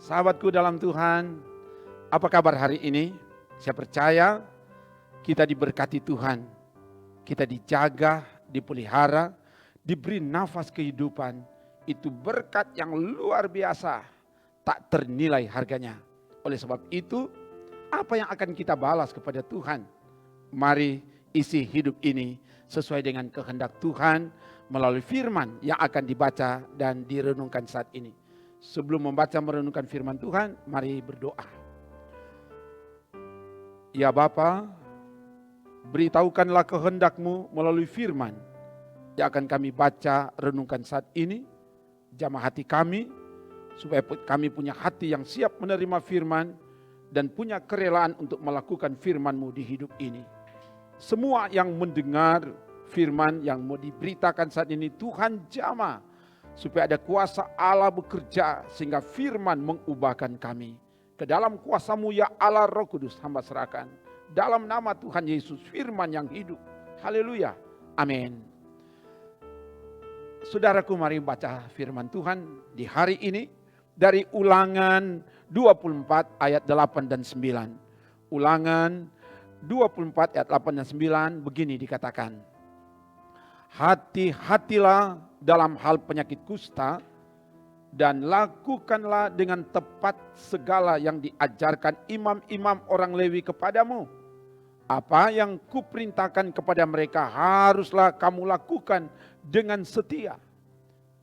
Sahabatku dalam Tuhan, apa kabar hari ini? Saya percaya kita diberkati Tuhan, kita dijaga, dipelihara, diberi nafas kehidupan. Itu berkat yang luar biasa, tak ternilai harganya. Oleh sebab itu, apa yang akan kita balas kepada Tuhan? Mari isi hidup ini sesuai dengan kehendak Tuhan melalui firman yang akan dibaca dan direnungkan saat ini. Sebelum membaca merenungkan firman Tuhan, mari berdoa. Ya Bapa, beritahukanlah kehendak-Mu melalui firman yang akan kami baca, renungkan saat ini. Jamah hati kami, supaya kami punya hati yang siap menerima firman dan punya kerelaan untuk melakukan firman-Mu di hidup ini. Semua yang mendengar firman yang mau diberitakan saat ini, Tuhan jamah, supaya ada kuasa Allah bekerja sehingga firman mengubahkan kami. Ke dalam kuasa-Mu ya Allah Roh Kudus hamba serahkan. Dalam nama Tuhan Yesus, firman yang hidup. Haleluya. Amin. Saudaraku, mari baca firman Tuhan di hari ini dari Ulangan 24 ayat 8 dan 9. Ulangan 24 ayat 8 dan 9 begini dikatakan. Hati-hatilah dalam hal penyakit kusta dan lakukanlah dengan tepat segala yang diajarkan imam-imam orang Lewi kepadamu. Apa yang kuperintahkan kepada mereka haruslah kamu lakukan dengan setia.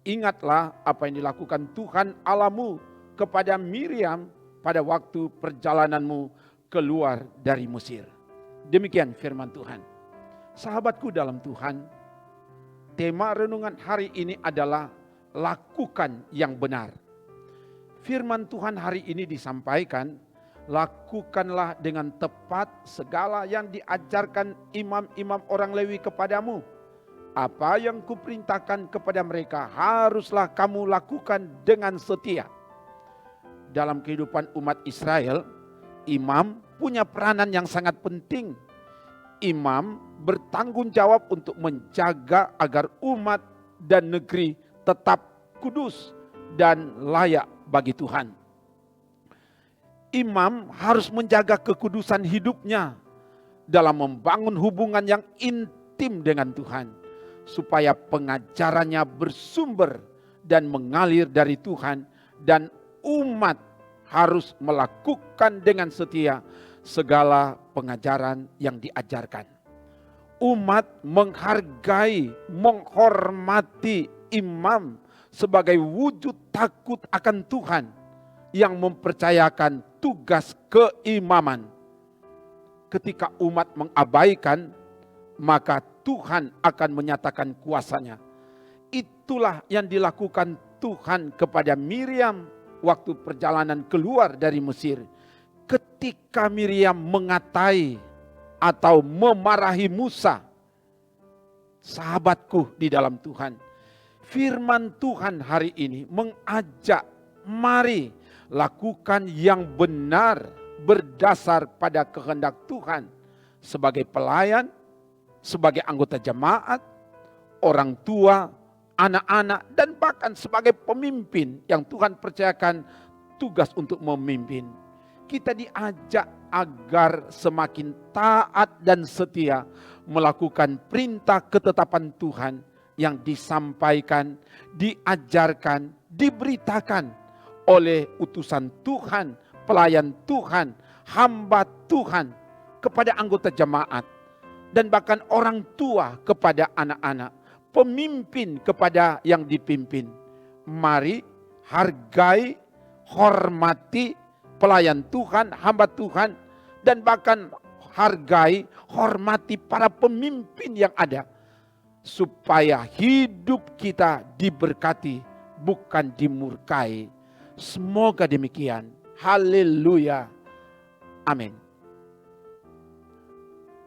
Ingatlah apa yang dilakukan Tuhan Allahmu kepada Miriam pada waktu perjalananmu keluar dari Mesir. Demikian firman Tuhan. Sahabatku dalam Tuhan, tema renungan hari ini adalah lakukan yang benar. Firman Tuhan hari ini disampaikan, lakukanlah dengan tepat segala yang diajarkan imam-imam orang Lewi kepadamu. Apa yang kuperintahkan kepada mereka haruslah kamu lakukan dengan setia. Dalam kehidupan umat Israel, imam punya peranan yang sangat penting. Imam bertanggung jawab untuk menjaga agar umat dan negeri tetap kudus dan layak bagi Tuhan. Imam harus menjaga kekudusan hidupnya dalam membangun hubungan yang intim dengan Tuhan, supaya pengajarannya bersumber dan mengalir dari Tuhan, dan umat harus melakukan dengan setia segala pengajaran yang diajarkan. Umat menghargai, menghormati imam sebagai wujud takut akan Tuhan yang mempercayakan tugas keimaman. Ketika umat mengabaikan, maka Tuhan akan menyatakan kuasanya. Itulah yang dilakukan Tuhan kepada Miriam waktu perjalanan keluar dari Mesir. Ketika Miriam mengatai atau memarahi Musa, sahabatku di dalam Tuhan, firman Tuhan hari ini mengajak, mari lakukan yang benar berdasar pada kehendak Tuhan sebagai pelayan, sebagai anggota jemaat, orang tua, anak-anak, dan bahkan sebagai pemimpin yang Tuhan percayakan tugas untuk memimpin. Kita diajak agar semakin taat dan setia melakukan perintah ketetapan Tuhan yang disampaikan, diajarkan, diberitakan oleh utusan Tuhan, pelayan Tuhan, hamba Tuhan kepada anggota jemaat, dan bahkan orang tua kepada anak-anak, pemimpin kepada yang dipimpin. Mari hargai, hormati pelayan Tuhan, hamba Tuhan, dan bahkan hargai, hormati para pemimpin yang ada, supaya hidup kita diberkati, bukan dimurkai. Semoga demikian. Haleluya. Amin.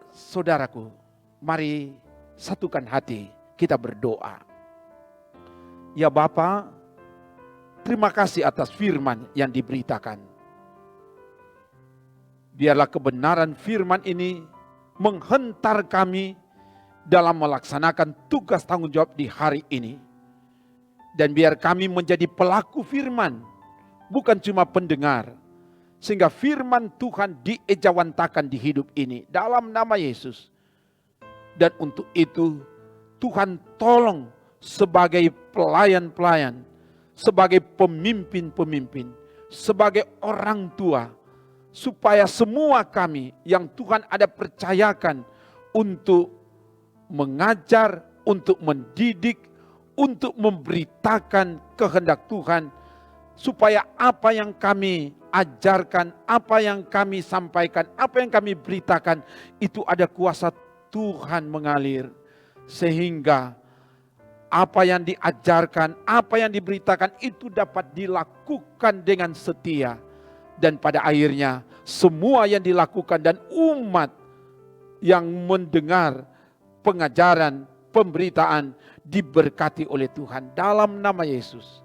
Saudaraku, mari satukan hati, kita berdoa. Ya Bapa, terima kasih atas firman yang diberitakan. Biarlah kebenaran firman ini menghentar kami dalam melaksanakan tugas tanggung jawab di hari ini. Dan biar kami menjadi pelaku firman, bukan cuma pendengar. Sehingga firman Tuhan diejawantakan di hidup ini dalam nama Yesus. Dan untuk itu Tuhan tolong sebagai pelayan-pelayan, sebagai pemimpin-pemimpin, sebagai orang tua, supaya semua kami yang Tuhan ada percayakan untuk mengajar, untuk mendidik, untuk memberitakan kehendak Tuhan, supaya apa yang kami ajarkan, apa yang kami sampaikan, apa yang kami beritakan, itu ada kuasa Tuhan mengalir. Sehingga apa yang diajarkan, apa yang diberitakan itu dapat dilakukan dengan setia. Dan pada akhirnya semua yang dilakukan dan umat yang mendengar pengajaran, pemberitaan diberkati oleh Tuhan dalam nama Yesus.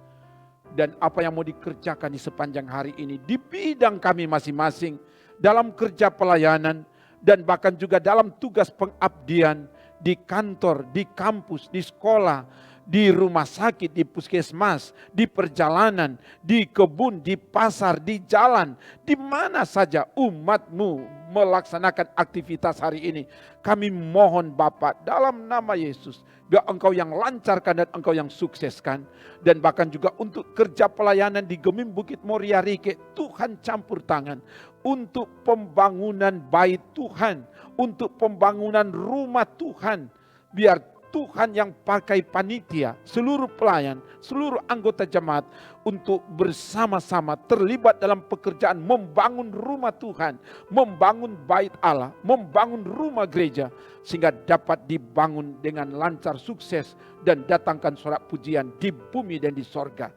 Dan apa yang mau dikerjakan di sepanjang hari ini di bidang kami masing-masing, dalam kerja pelayanan dan bahkan juga dalam tugas pengabdian di kantor, di kampus, di sekolah, di rumah sakit, di puskesmas, di perjalanan, di kebun, di pasar, di jalan, di mana saja umat-Mu melaksanakan aktivitas hari ini. Kami mohon Bapa dalam nama Yesus, biar Engkau yang lancarkan dan Engkau yang sukseskan. Dan bahkan juga untuk kerja pelayanan di Gemim Bukit Moria Rike, Tuhan campur tangan untuk pembangunan bait Tuhan, untuk pembangunan rumah Tuhan. Biar Tuhan yang pakai panitia, seluruh pelayan, seluruh anggota jemaat untuk bersama-sama terlibat dalam pekerjaan membangun rumah Tuhan, membangun bait Allah, membangun rumah gereja, sehingga dapat dibangun dengan lancar, sukses, dan datangkan sorak pujian di bumi dan di sorga.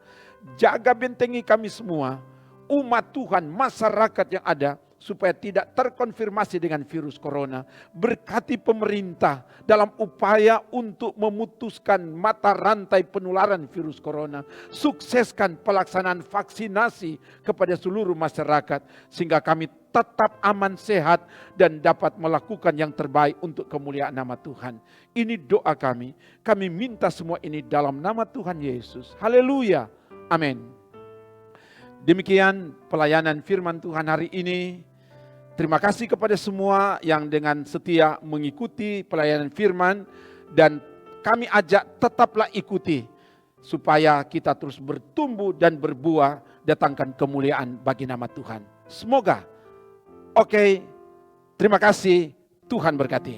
Jaga bentengi kami semua, umat Tuhan, masyarakat yang ada, supaya tidak terkonfirmasi dengan virus corona. Berkati pemerintah dalam upaya untuk memutuskan mata rantai penularan virus corona. Sukseskan pelaksanaan vaksinasi kepada seluruh masyarakat, sehingga kami tetap aman, sehat, dan dapat melakukan yang terbaik untuk kemuliaan nama Tuhan. Ini doa kami. Kami minta semua ini dalam nama Tuhan Yesus. Haleluya. Amin. Demikian pelayanan firman Tuhan hari ini. Terima kasih kepada semua yang dengan setia mengikuti pelayanan firman, dan kami ajak tetaplah ikuti supaya kita terus bertumbuh dan berbuah, datangkan kemuliaan bagi nama Tuhan. Semoga. Oke, terima kasih. Tuhan berkati.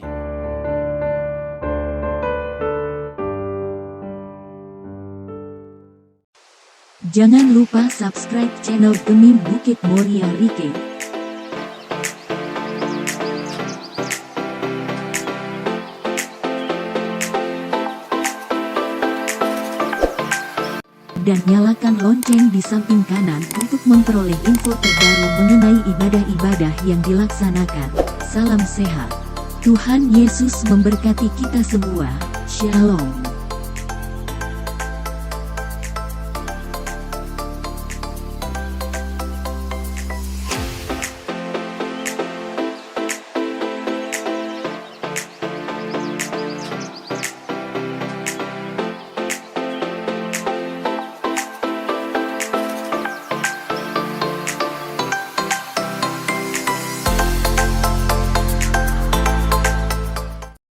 Jangan lupa subscribe channel Gemim Bukit Moria Rike. Dan nyalakan lonceng di samping kanan untuk memperoleh info terbaru mengenai ibadah-ibadah yang dilaksanakan. Salam sehat. Tuhan Yesus memberkati kita semua. Shalom.